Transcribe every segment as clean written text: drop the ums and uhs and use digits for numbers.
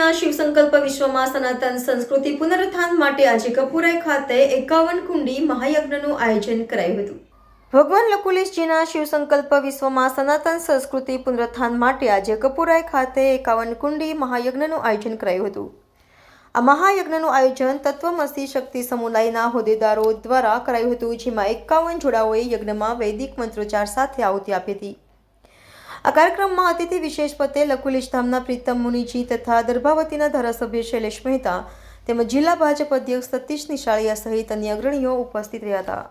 જીના શિવસંકલ્પ વિશ્વમાં સનાતન સંસ્કૃતિ પુનરુત્થાન માટે આજે કપુરાઈ ખાતે 51 કુંડી મહાયજ્ઞનું આયોજન કરાયું હતું। ભગવાન લકુલિશજીના શિવસંકલ્પ વિશ્વમાં સનાતન સંસ્કૃતિ પુનરુત્થાન માટે આજે કપુરાઈ ખાતે 51 કુંડી મહાયજ્ઞનું આયોજન કરાયું હતું। આ મહાયજ્ઞનું આયોજન તત્વમસી શક્તિ સમુદાયના હોદ્દેદારો દ્વારા કરાયું હતું, જેમાં 51 જોડાઓએ યજ્ઞમાં વૈદિક મંત્રોચ્ચાર સાથે આહુતિ આપી હતી। આ કાર્યક્રમમાં અતિથિ વિશેષ પતે લકુલિશ ધામના પ્રીતમ મુનિજી તથા દર્ભાવતીના ધારાસભ્ય શૈલેષ મહેતા તેમજ જિલ્લા ભાજપ અધ્યક્ષ સતીશ નિશાળિયા સહિત અન્ય અગ્રણીઓ ઉપસ્થિત રહ્યા હતા।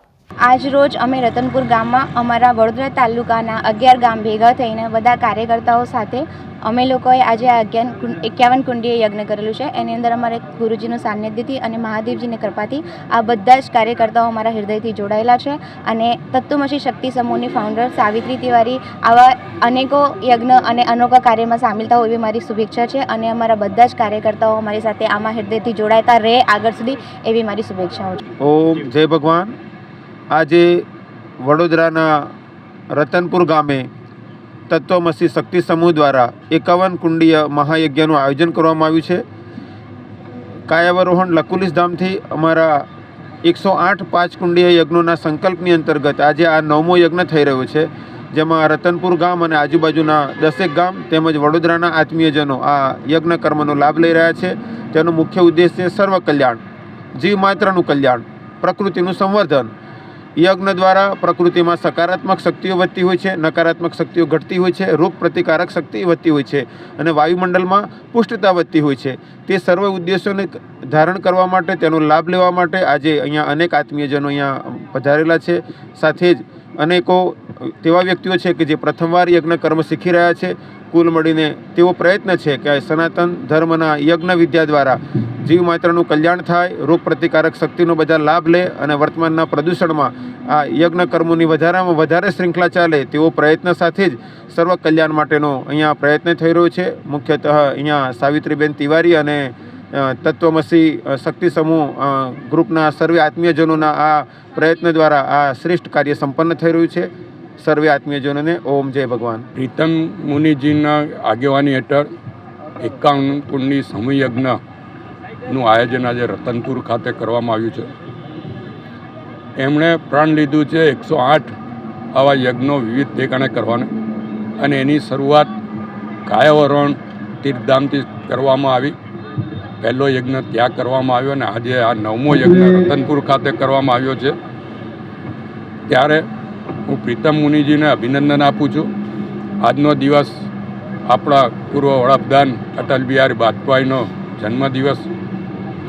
આજ રોજ અમે રતનપુર ગામમાં અમારા વડોદરા તાલુકાના 11 ગામ ભેગા થઈને બધા કાર્યકર્તાઓ સાથે અમે લોકોએ આજે 51 કુંડીએ યજ્ઞ કરેલું છે। એની અંદર અમારે ગુરુજીનું સાનિધ્યથી અને મહાદેવજીની કૃપાથી આ બધા જ કાર્યકર્તાઓ અમારા હૃદયથી જોડાયેલા છે અને તત્વમસી શક્તિ સમૂહની ફાઉન્ડર સાવિત્રી તિવારી આવા અનેકો યજ્ઞ અને અનોખા કાર્યમાં સામેલ થાવ એવી મારી શુભેચ્છા છે અને અમારા બધા જ કાર્યકર્તાઓ અમારી સાથે આમાં હૃદયથી જોડાતા રહે આગળ સુધી એવી મારી શુભેચ્છાઓ છે। ઓમ જય ભગવાન। આજે વડોદરાના રતનપુર ગામે તત્વમસી શક્તિ સમૂહ દ્વારા 51 કુંડીય મહાયજ્ઞનું આયોજન કરવામાં આવ્યું છે। કાયાવરોહણ લકુલિશ ધામથી અમારા 108 5 કુંડીય યજ્ઞોના સંકલ્પની અંતર્ગત આજે આ 9મો યજ્ઞ થઈ રહ્યો છે, જેમાં રતનપુર ગામ અને આજુબાજુના 10 ગામ તેમજ વડોદરાના આત્મીયજનો આ યજ્ઞ કર્મનો લાભ લઈ રહ્યા છે। તેનો મુખ્ય ઉદ્દેશ્ય સર્વ કલ્યાણ, જીવ માત્રનું કલ્યાણ, પ્રકૃતિનું સંવર્ધન। યજ્ઞ દ્વારા પ્રકૃતિમાં સકારાત્મક શક્તિઓ વધતી હોય છે, નકારાત્મક શક્તિઓ ઘટતી હોય છે, રોગ પ્રતિકારક શક્તિ વધતી હોય છે અને વાયુમંડળમાં પુષ્ટતા વધતી હોય છે। તે સર્વ ઉદ્દેશોને ધારણ કરવા માટે, તેનો લાભ લેવા માટે આજે અહીંયા અનેક આત્મીયજનો અહીંયા પધારેલા છે। સાથે જ અનેકો તેવા વ્યક્તિઓ છે કે જે પ્રથમવાર યજ્ઞ કર્મ શીખી રહ્યા છે। કુલ મળીને તેવો પ્રયત્ન છે કે સનાતન ધર્મના યજ્ઞ વિદ્યા દ્વારા જીવ માત્રનું કલ્યાણ થાય, રોગ પ્રતિકારક શક્તિનો બધા લાભ લે અને વર્તમાનના પ્રદૂષણમાં આ યજ્ઞ કર્મોની વધારેમાં વધારે શૃંખલા ચાલે તેવો પ્રયત્ન સાથે જ સર્વ કલ્યાણ માટેનો અહીંયા પ્રયત્ન થઈ રહ્યો છે। મુખ્યતઃ અહીંયા સાવિત્રીબેન તિવારી અને તત્વમસી શક્તિ સમૂહ ગ્રુપના સર્વે આત્મીયજનોના આ પ્રયત્ન દ્વારા આ શ્રેષ્ઠ કાર્ય સંપન્ન થઈ રહ્યું છે। સર્વે આત્મીયજનોને ઓમ જય ભગવાન। પ્રીતમ મુનિજીના આગેવાની હેઠળ 51 કુંડી સમૂહ યજ્ઞનું આયોજન આજે રતનપુર ખાતે કરવામાં આવ્યું છે। એમણે પ્રણ લીધું છે 108 આવા યજ્ઞો વિવિધ ઠેકાણે કરવાના અને એની શરૂઆત કાયાવરોહણ તીર્થધામથી કરવામાં આવી। પહેલો યજ્ઞ ત્યાં કરવામાં આવ્યો અને આજે આ 9મો યજ્ઞ રતનપુર ખાતે કરવામાં આવ્યો છે। ત્યારે હું પ્રીતમ મુનિજીને અભિનંદન આપું છું। આજનો દિવસ આપણા પૂર્વ વડાપ્રધાન અટલ બિહારી વાજપેયીનો જન્મદિવસ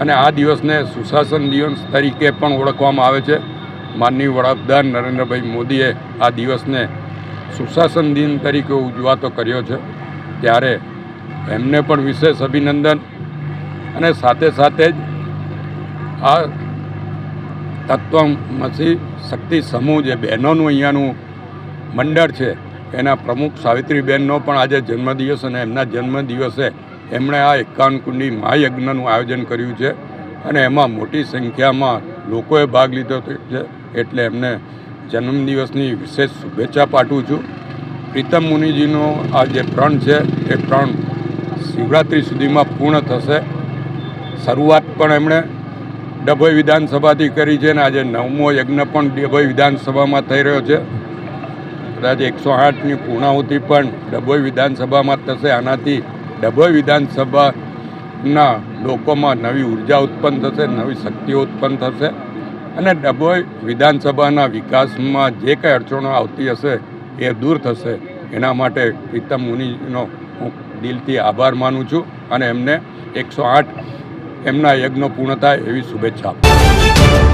અને આ દિવસને સુશાસન દિવસ તરીકે પણ ઓળખવામાં આવે છે। માનનીય વડાપ્રધાન નરેન્દ્રભાઈ મોદીએ આ દિવસને સુશાસન દિન તરીકે ઉજવાતો કર્યો છે, ત્યારે એમને પણ વિશેષ અભિનંદન। અને સાથે સાથે જ આ તત્વમસી શક્તિ સમૂહ જે બહેનોનું અહીંયાનું મંડળ છે એના પ્રમુખ સાવિત્રીબેનનો પણ આજે જન્મદિવસ અને એમના જન્મદિવસે એમણે આ 51 કુંડી મહાયજ્ઞનું આયોજન કર્યું છે અને એમાં મોટી સંખ્યામાં લોકોએ ભાગ લીધો છે, એટલે એમને જન્મદિવસની વિશેષ શુભેચ્છા પાઠવું છું। પ્રીતમ મુનિજીનો આ જે પ્રણ છે એ પ્રણ શિવરાત્રિ સુધીમાં પૂર્ણ થશે। શરૂઆત પણ એમણે ડભોઈ વિધાનસભાથી કરી છે અને આજે 9મો યજ્ઞ પણ ડભોઈ વિધાનસભામાં થઈ રહ્યો છે। કદાચ 108ની પૂર્ણાહુતિ પણ ડભોઈ વિધાનસભામાં થશે। આનાથી ડભોઈ વિધાનસભાના લોકોમાં નવી ઉર્જા ઉત્પન્ન થશે, નવી શક્તિઓ ઉત્પન્ન થશે અને ડભોઈ વિધાનસભાના વિકાસમાં જે કંઈ અડચણો આવતી હશે એ દૂર થશે। એના માટે પ્રીતમ મુનિનો હું દિલથી આભાર માનું છું અને એમને 108 એમના યજ્ઞ પૂર્ણ થાય એવી શુભેચ્છા આપું છું।